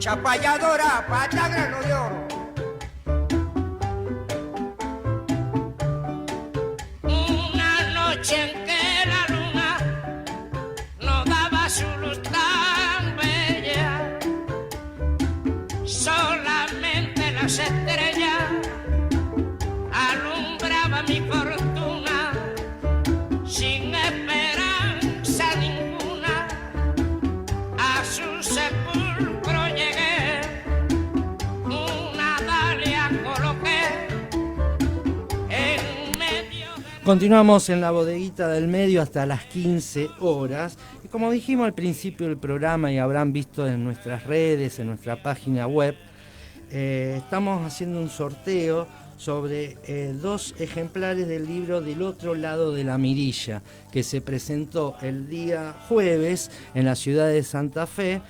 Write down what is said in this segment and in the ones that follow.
chapalladora, pata grano de oro. Una noche en que la luna no daba su luz tan bella, solamente las estrellas alumbraba mi fortuna, sin esperanza ninguna, a su sepulcro llegué, una dalia coloqué en medio de... Continuamos en la bodeguita del medio hasta las 15 horas. Y como dijimos al principio del programa y habrán visto en nuestras redes, en nuestra página web, estamos haciendo un sorteo sobre 2 ejemplares del libro Del otro lado de la mirilla, que se presentó el día jueves en la ciudad de Santa Fe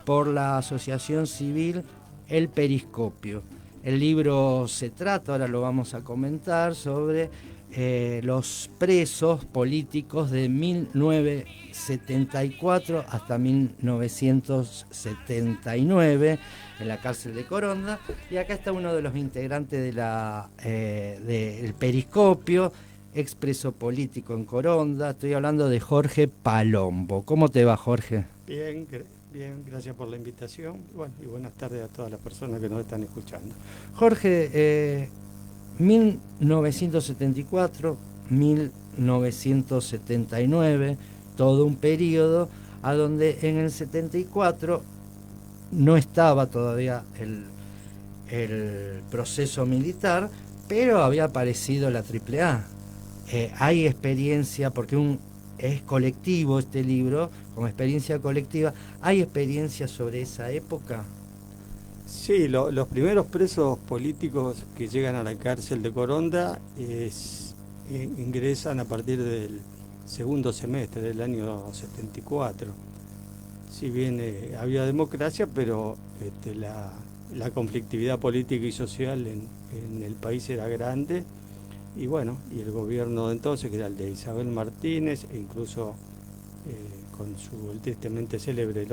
por la Asociación Civil El Periscopio. El libro se trata, ahora lo vamos a comentar, sobre los presos políticos de 1974 hasta 1979 en la cárcel de Coronda. Y acá está uno de los integrantes de del Periscopio, expreso político en Coronda. Estoy hablando de Jorge Palombo. ¿Cómo te va, Jorge? Bien, gracias por la invitación. Bueno, y buenas tardes a todas las personas que nos están escuchando. Jorge, 1974, 1979, todo un periodo a donde en el 74 no estaba todavía el proceso militar, pero había aparecido la AAA. Hay experiencia, porque es colectivo este libro, como experiencia colectiva, ¿hay experiencia sobre esa época? Sí, los primeros presos políticos que llegan a la cárcel de Coronda ingresan a partir del segundo semestre del año 74. Si bien había democracia, pero la conflictividad política y social en el país era grande, y bueno, y el gobierno de entonces, que era el de Isabel Martínez, e incluso con su tristemente célebre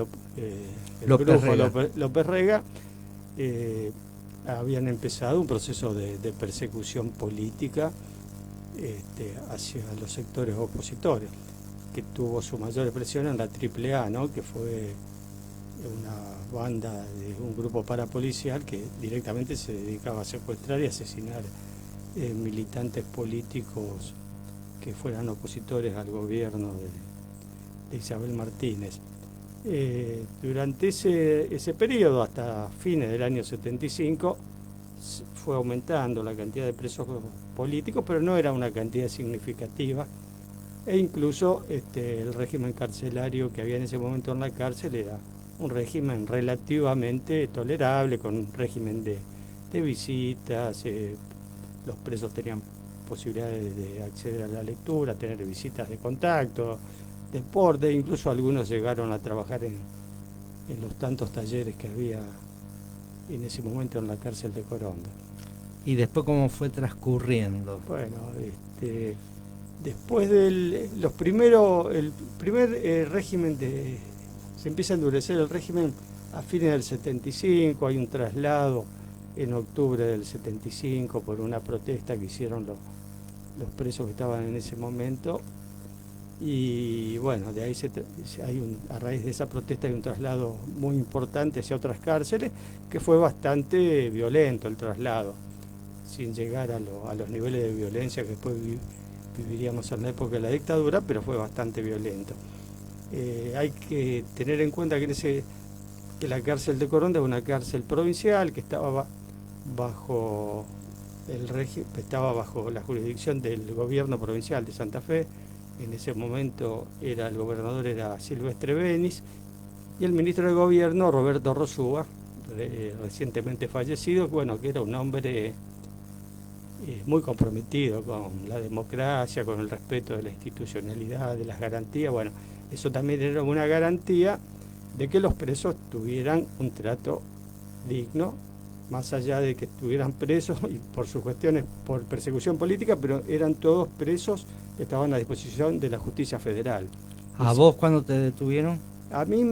López Rega, habían empezado un proceso de persecución política hacia los sectores opositores, que tuvo su mayor expresión en la AAA, ¿no? Que fue una banda de un grupo parapolicial que directamente se dedicaba a secuestrar y asesinar militantes políticos que fueran opositores al gobierno de Isabel Martínez. Durante ese periodo, hasta fines del año 75, fue aumentando la cantidad de presos políticos, pero no era una cantidad significativa, e incluso el régimen carcelario que había en ese momento en la cárcel era un régimen relativamente tolerable, con un régimen de visitas. Los presos tenían posibilidades de acceder a la lectura, tener visitas de contacto, deporte, incluso algunos llegaron a trabajar en los tantos talleres que había en ese momento en la cárcel de Coronda. ¿Y después cómo fue transcurriendo? Bueno, después el primer régimen se empieza a endurecer el régimen a fines del 75, hay un traslado en octubre del 75 por una protesta que hicieron los presos que estaban en ese momento. Y bueno, de ahí a raíz de esa protesta hay un traslado muy importante hacia otras cárceles, que fue bastante violento el traslado, sin llegar a los niveles de violencia que después viviríamos en la época de la dictadura, pero fue bastante violento. Hay que tener en cuenta que la cárcel de Coronda es una cárcel provincial que estaba bajo la jurisdicción del gobierno provincial de Santa Fe. En ese momento el gobernador era Silvestre Benis, y el ministro de gobierno, Roberto Rosúa, recientemente fallecido, bueno, que era un hombre muy comprometido con la democracia, con el respeto de la institucionalidad, de las garantías. Bueno, eso también era una garantía de que los presos tuvieran un trato digno, más allá de que estuvieran presos y por sus cuestiones, por persecución política, pero eran todos presos que estaban a disposición de la justicia federal. ¿A vos cuándo te detuvieron? A mí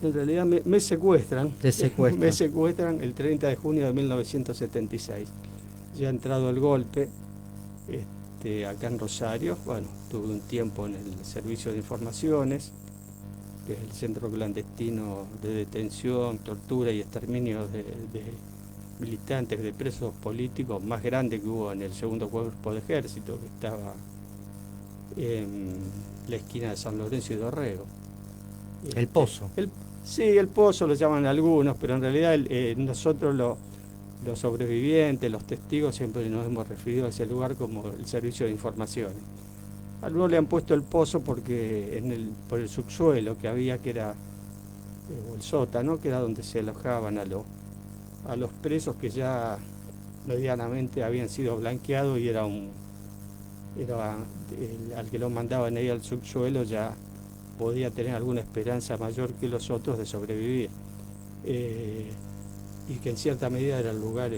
En realidad me secuestran. Te secuestran. Me secuestran el 30 de junio de 1976. Ya ha entrado el golpe acá en Rosario. Bueno, tuve un tiempo en el Servicio de Informaciones, que es el centro clandestino de detención, tortura y exterminio de militantes, de presos políticos más grande que hubo en el segundo cuerpo de ejército, que estaba en la esquina de San Lorenzo y Dorrego. El Pozo. Sí, el Pozo lo llaman algunos, pero en realidad nosotros los sobrevivientes, los testigos, siempre nos hemos referido a ese lugar como el Servicio de Informaciones. Algunos le han puesto el Pozo porque por el subsuelo que había, que era o el sótano, que era donde se alojaban a los presos que ya medianamente habían sido blanqueados, y al que lo mandaban ahí al subsuelo ya podía tener alguna esperanza mayor que los otros de sobrevivir. Y que en cierta medida era el lugar,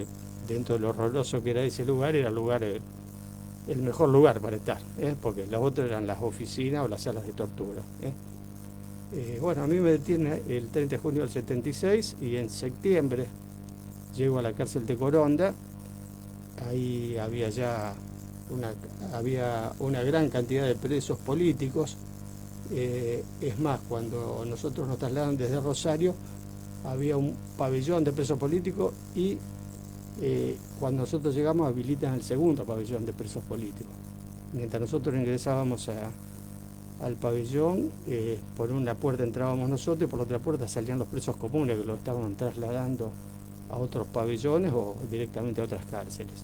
dentro de lo horroroso que era ese lugar, era el lugar, el mejor lugar para estar, porque los otros eran las oficinas o las salas de tortura. Bueno, a mí me detiene el 30 de junio del 76 y en septiembre llego a la cárcel de Coronda. Ahí había ya una gran cantidad de presos políticos. Es más, cuando nosotros nos trasladan desde Rosario, había un pabellón de presos políticos y cuando nosotros llegamos habilitan el segundo pabellón de presos políticos. Mientras nosotros ingresábamos al pabellón, por una puerta entrábamos nosotros y por la otra puerta salían los presos comunes, que lo estaban trasladando a otros pabellones o directamente a otras cárceles.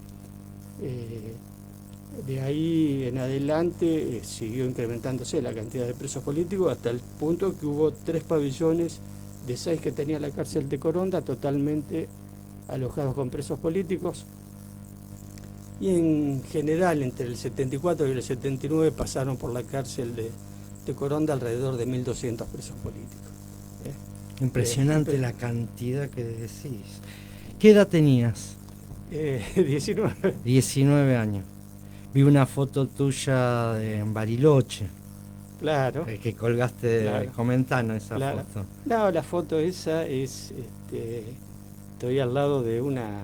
De ahí en adelante siguió incrementándose la cantidad de presos políticos hasta el punto que hubo 3 pabellones de 6 que tenía la cárcel de Coronda totalmente alojados con presos políticos. Y en general entre el 74 y el 79 pasaron por la cárcel de Coronda alrededor de 1.200 presos políticos. Impresionante la cantidad que decís. ¿Qué edad tenías? 19. 19 años. Vi una foto tuya en Bariloche. Claro. Que colgaste, claro. Comentanos esa Claro. foto. No, la foto esa es, estoy al lado de una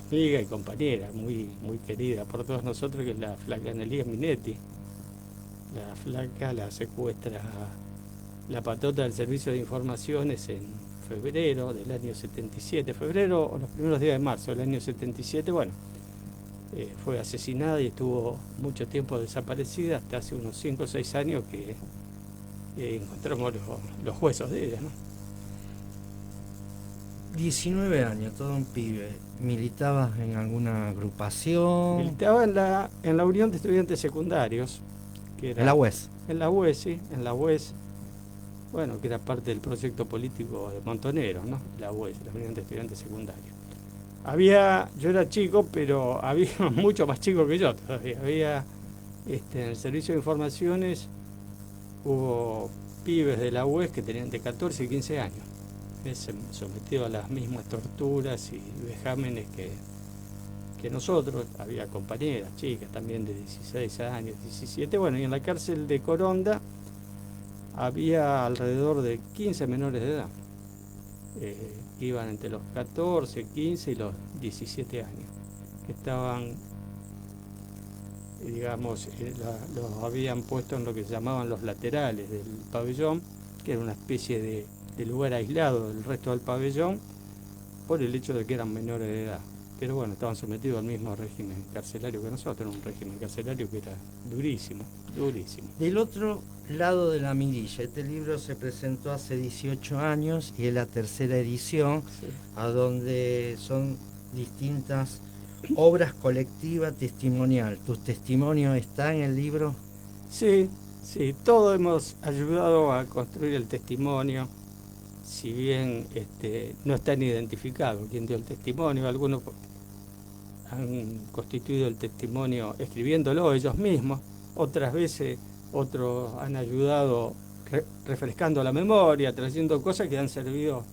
amiga y compañera muy, muy querida por todos nosotros, que es la flaca Nelly Minetti. La flaca la secuestra la patota del Servicio de Informaciones en febrero del año 77, febrero o los primeros días de marzo del año 77, bueno, fue asesinada y estuvo mucho tiempo desaparecida, hasta hace unos 5 o 6 años que encontramos los huesos de ella, ¿no? 19 años, todo un pibe. ¿Militabas en alguna agrupación? Militaba en la Unión de Estudiantes Secundarios, que era En la UES. En la UES, sí, en la UES. Bueno, que era parte del proyecto político de Montoneros, ¿no? La UES, la Unión de Estudiantes Secundarios. Yo era chico, pero había mucho más chicos que yo todavía. Había, en el Servicio de Informaciones, hubo pibes de la UES que tenían de 14 y 15 años, sometidos a las mismas torturas y vejámenes que nosotros. Había compañeras, chicas también de 16 años, 17. Bueno, y en la cárcel de Coronda había alrededor de 15 menores de edad. Iban entre los 14, 15 y los 17 años, que estaban, digamos, los habían puesto en lo que se llamaban los laterales del pabellón, que era una especie de lugar aislado del resto del pabellón, por el hecho de que eran menores de edad. Pero bueno, estaban sometidos al mismo régimen carcelario que nosotros, un régimen carcelario que era durísimo, durísimo. Del otro lado de la mirilla, este libro se presentó hace 18 años y es la tercera edición, Sí. a donde son distintas obras colectivas testimonial. ¿Tu testimonio está en el libro? Sí, sí, todos hemos ayudado a construir el testimonio, si bien no están identificados quién dio el testimonio. Algunos han constituido el testimonio escribiéndolo ellos mismos, otras veces otros han ayudado refrescando la memoria, trayendo cosas que han servido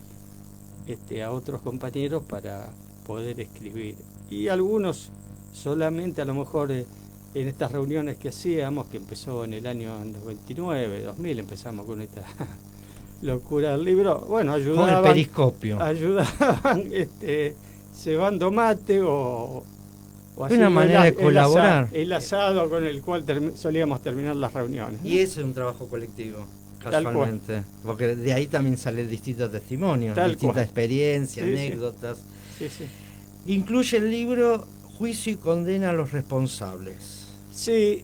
a otros compañeros para poder escribir. Y algunos solamente a lo mejor en estas reuniones que hacíamos, que empezó en el año 99, 2000, empezamos con esta locura del libro. Bueno, Con el ayudaban, periscopio. ayudaban cebando mate o Una haciendo manera de colaborar. el asado con el cual solíamos terminar las reuniones, ¿no? Y eso es un trabajo colectivo, Tal casualmente. Porque de ahí también salen distintos testimonios, Tal distintas cual. experiencias, Sí, sí. anécdotas. Sí, sí. Incluye el libro Juicio y condena a los responsables. Sí,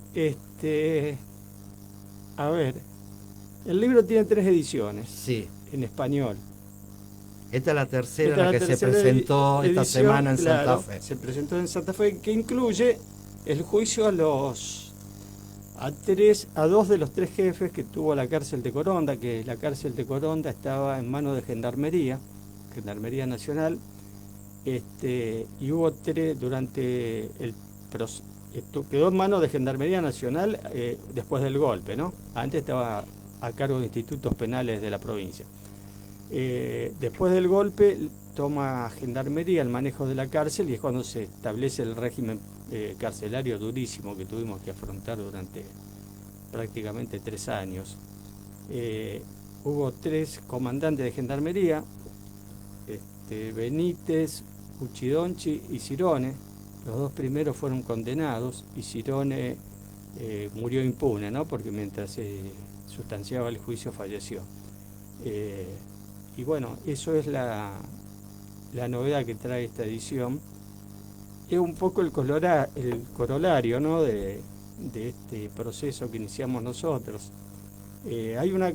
a ver, el libro tiene 3 ediciones Sí. en español. Esta es la tercera, Esta es la la que se tercera presentó esta edición, semana en Santa claro, Fe. se presentó en Santa Fe, que incluye el juicio a 2 de los 3 jefes que tuvo la cárcel de Coronda, que la cárcel de Coronda estaba en manos de Gendarmería Nacional, y hubo 3 durante el proceso. Quedó en manos de Gendarmería Nacional después del golpe, ¿no? Antes estaba a cargo de institutos penales de la provincia. Después del golpe toma Gendarmería el manejo de la cárcel y es cuando se establece el régimen carcelario durísimo que tuvimos que afrontar durante prácticamente 3 años. Hubo 3 comandantes de Gendarmería, Benítez, Uchidonchi y Cirone. Los 2 primeros fueron condenados y Cirone murió impune, ¿no? Porque mientras se sustanciaba el juicio falleció. Y bueno, eso es la novedad que trae esta edición. Es un poco el corolario, ¿no? de este proceso que iniciamos nosotros. Hay una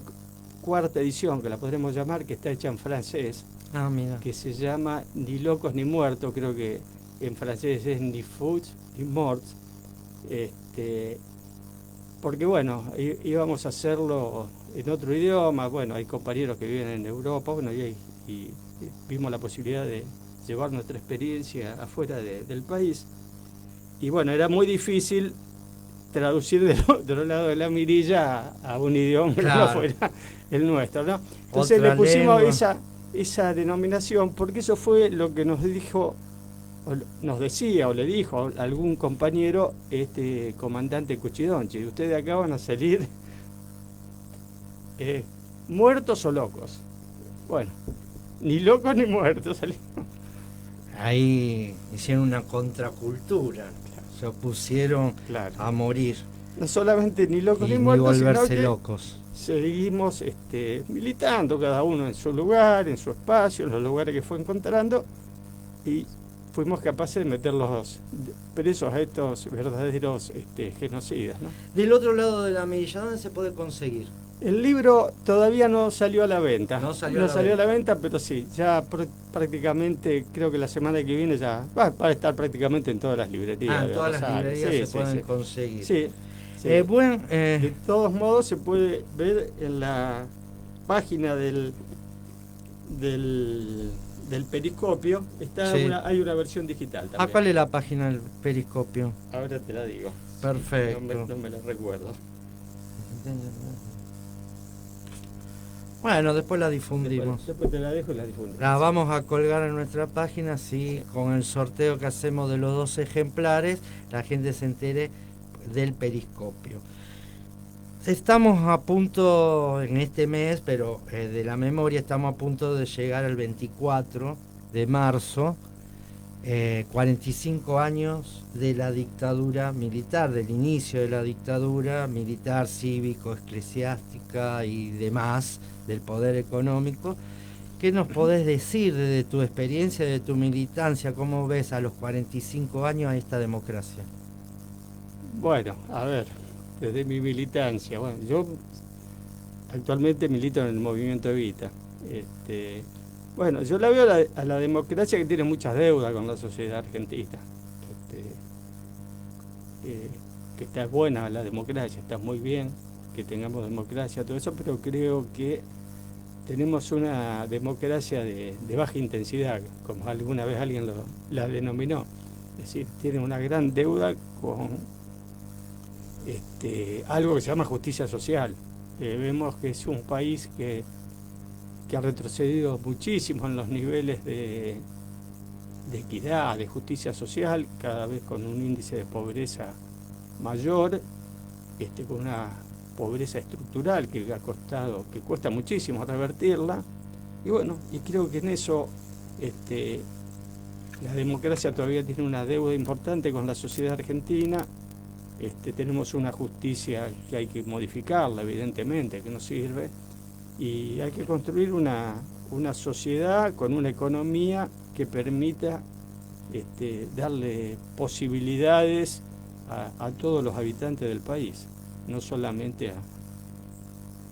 4ª edición, que la podremos llamar, que está hecha en francés, Ah, mira. que se llama Ni locos ni muertos, creo que en francés es Ni fous ni morts, porque bueno, íbamos a hacerlo en otro idioma. Bueno, hay compañeros que viven en Europa, bueno, y vimos la posibilidad de llevar nuestra experiencia afuera del país, y bueno, era muy difícil traducir del otro lado de la mirilla a un idioma que no Claro. fuera el nuestro, ¿no? Entonces Otra le pusimos lengua. esa denominación, porque eso fue lo que nos dijo, nos decía o le dijo a algún compañero, comandante Cuchidonchi: ustedes de acá van a salir muertos o locos. Bueno, ni locos ni muertos salimos. Ahí hicieron una contracultura. Se opusieron Claro. a morir No solamente ni locos y ni ni muertos, sino volverse que locos. seguimos militando cada uno en su lugar, en su espacio, en los lugares que fue encontrando, y fuimos capaces de meterlos presos a estos verdaderos genocidas, ¿no? Del otro lado de la mirilla, ¿dónde se puede conseguir? El libro todavía no salió a la venta. No salió a la venta, pero sí, ya prácticamente, creo que la semana que viene ya va a estar prácticamente en todas las librerías. Ah, en de todas las Rosario. librerías Sí, se pueden sí. conseguir. Sí, sí. De todos modos, se puede ver en la página del periscopio, Sí. hay una versión digital también. ¿cuál es la página del periscopio? Ahora te la digo. Perfecto. No me la recuerdo. Bueno, después la difundimos. Después te la dejo y la difundimos. La vamos a colgar en nuestra página, sí, con el sorteo que hacemos de los 2 ejemplares, la gente se entere del periscopio. Estamos a punto en este mes, pero de la memoria estamos a punto de llegar al 24 de marzo, 45 años de la dictadura militar, del inicio de la dictadura militar, cívico, eclesiástica y demás, del poder económico. ¿Qué nos podés decir de tu experiencia, de tu militancia? ¿Cómo ves a los 45 años a esta democracia? Bueno, a ver, desde mi militancia, bueno, yo actualmente milito en el movimiento Evita. Bueno, yo la veo a la democracia que tiene muchas deudas con la sociedad argentina. Que está buena la democracia, está muy bien que tengamos democracia, todo eso, pero creo que tenemos una democracia de baja intensidad, como alguna vez alguien la denominó. Es decir, tiene una gran deuda con algo que se llama justicia social. Vemos que es un país que ha retrocedido muchísimo en los niveles de equidad, de justicia social, cada vez con un índice de pobreza mayor, con una pobreza estructural que cuesta muchísimo revertirla. Y bueno, y creo que en eso la democracia todavía tiene una deuda importante con la sociedad argentina. Tenemos una justicia que hay que modificarla, evidentemente, que no sirve, y hay que construir una sociedad con una economía que permita darle posibilidades a todos los habitantes del país, no solamente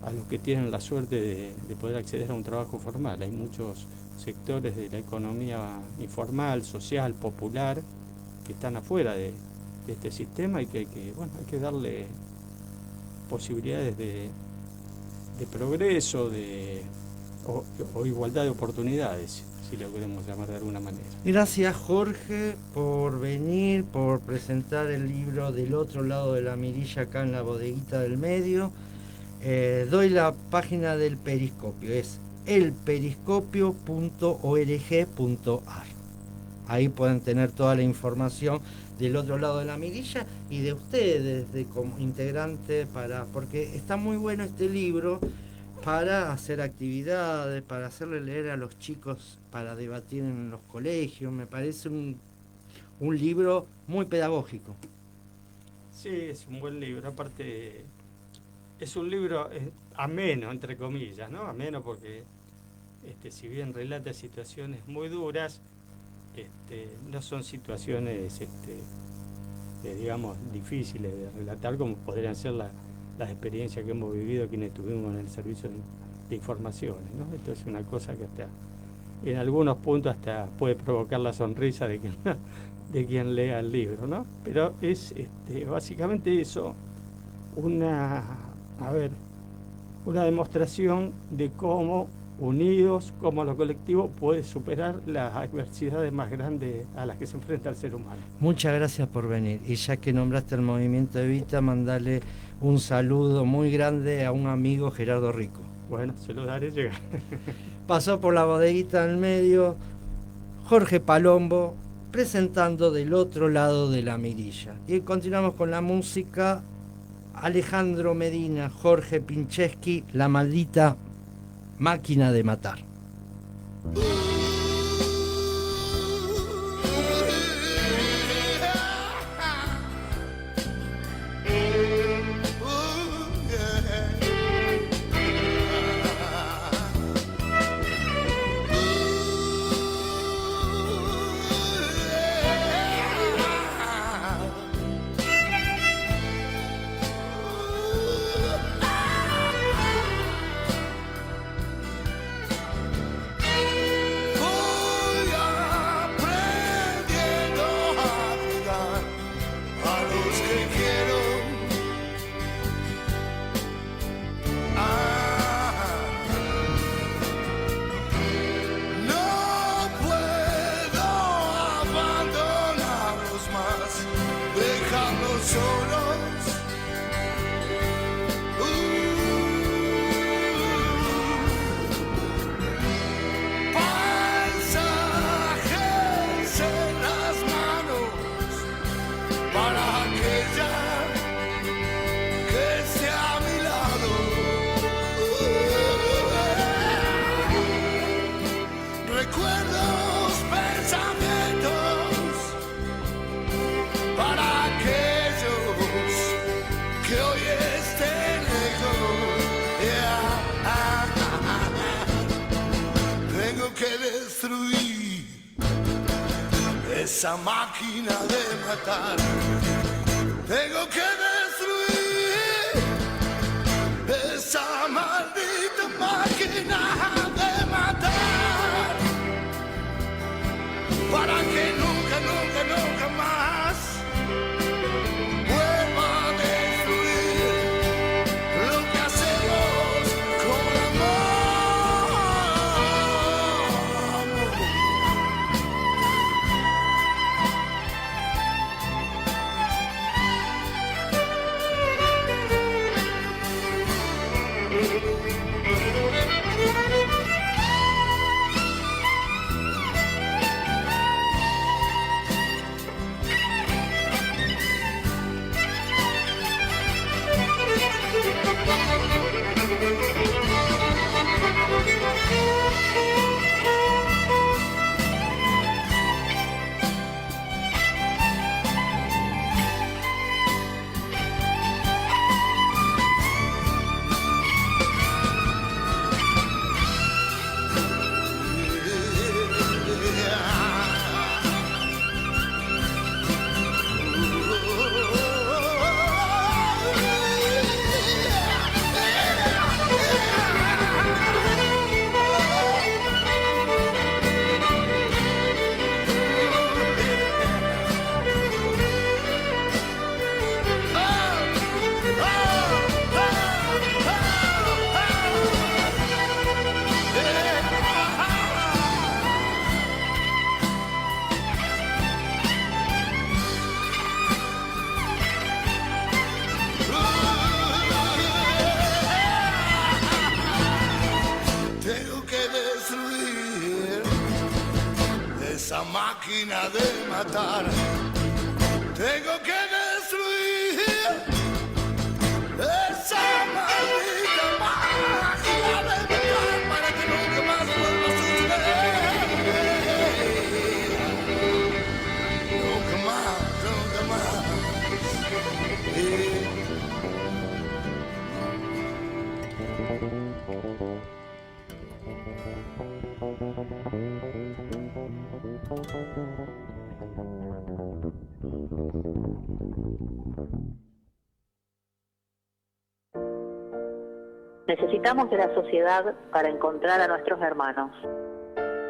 a los que tienen la suerte de poder acceder a un trabajo formal. Hay muchos sectores de la economía informal, social, popular, que están afuera de este sistema y que hay que darle posibilidades de progreso, o igualdad de oportunidades, si lo queremos llamar de alguna manera. Gracias, Jorge, por venir, por presentar el libro Del otro lado de la mirilla acá en la bodeguita del medio. Doy la página del Periscopio, es elperiscopio.org.ar. Ahí pueden tener toda la información del otro lado de la mirilla y de ustedes como integrante, porque está muy bueno este libro para hacer actividades, para hacerle leer a los chicos, para debatir en los colegios. Me parece un libro muy pedagógico. Sí, es un buen libro. Aparte, es un libro ameno, entre comillas, ¿no? Ameno porque si bien relata situaciones muy duras, no son situaciones, digamos, difíciles de relatar, como podrían ser las experiencias que hemos vivido quienes estuvimos en el servicio de informaciones, ¿no? Esto es una cosa que hasta en algunos puntos hasta puede provocar la sonrisa de quien lea el libro, ¿no? Pero es básicamente eso, una demostración de cómo unidos, cómo lo colectivo puede superar las adversidades más grandes a las que se enfrenta el ser humano. Muchas gracias por venir. Y ya que nombraste el movimiento Evita, mandale un saludo muy grande a un amigo, Gerardo Rico. Bueno, se lo daré llegar. Pasó por la bodeguita del medio Jorge Palombo, presentando Del otro lado de la mirilla. Y continuamos con la música. Alejandro Medina, Jorge Pincheski, La maldita máquina de matar. Esa máquina de matar, tengo que destruir esa maldita máquina de matar, para que nunca, nunca, nunca más vuelva a destruir lo que hacemos con amor. esa máquina de matar. Tengo que destruir esa maldita máquina de matar para que nunca más vuelva a suceder. Nunca más, nunca más. Necesitamos de la sociedad para encontrar a nuestros hermanos.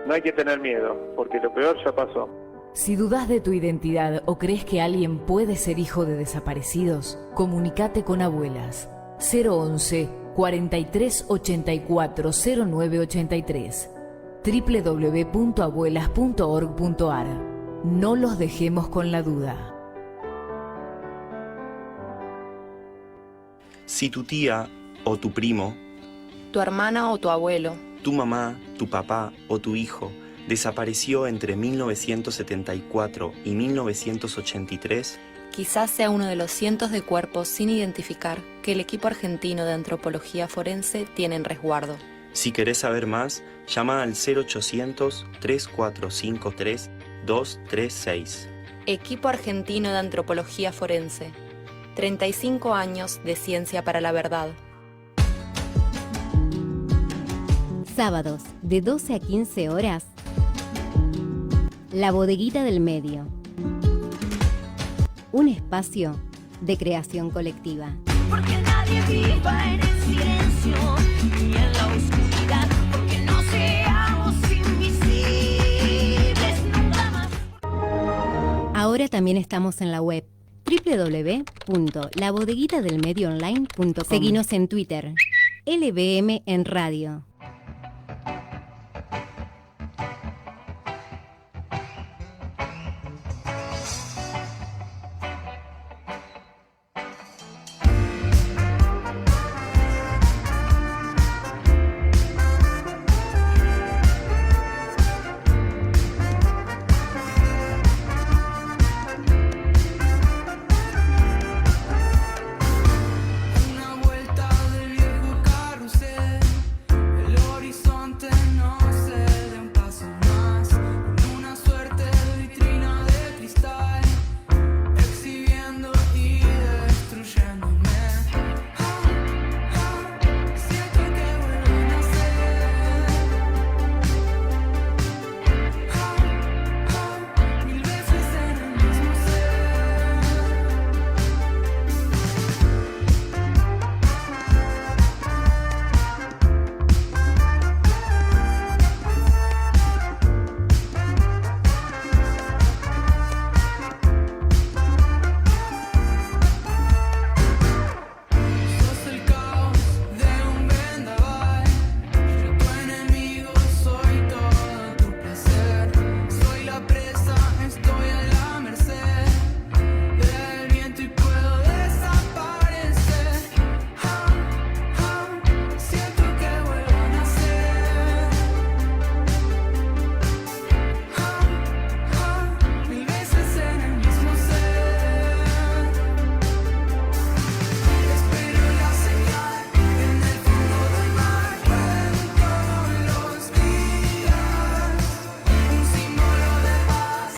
No hay que tener miedo, porque lo peor ya pasó. Si dudas de tu identidad o crees que alguien puede ser hijo de desaparecidos, comunícate con Abuelas. 011 43 84 0983 www.abuelas.org.ar. No los dejemos con la duda. Si tu tía o tu primo, tu hermana o tu abuelo, tu mamá, tu papá o tu hijo desapareció entre 1974 y 1983, quizás sea uno de los cientos de cuerpos sin identificar que el equipo argentino de antropología forense tiene en resguardo. Si querés saber más, llama al 0800-3453-236. Equipo argentino de antropología forense. 35 años de ciencia para la verdad. Sábados, de 12 a 15 horas, La Bodeguita del Medio. Un espacio de creación colectiva. Porque nadie viva en el silencio y en la oscuridad, porque no seamos invisibles nunca más. Ahora también estamos en la web www.labodeguitadelmedioonline.com. Seguinos en Twitter, LBM en Radio.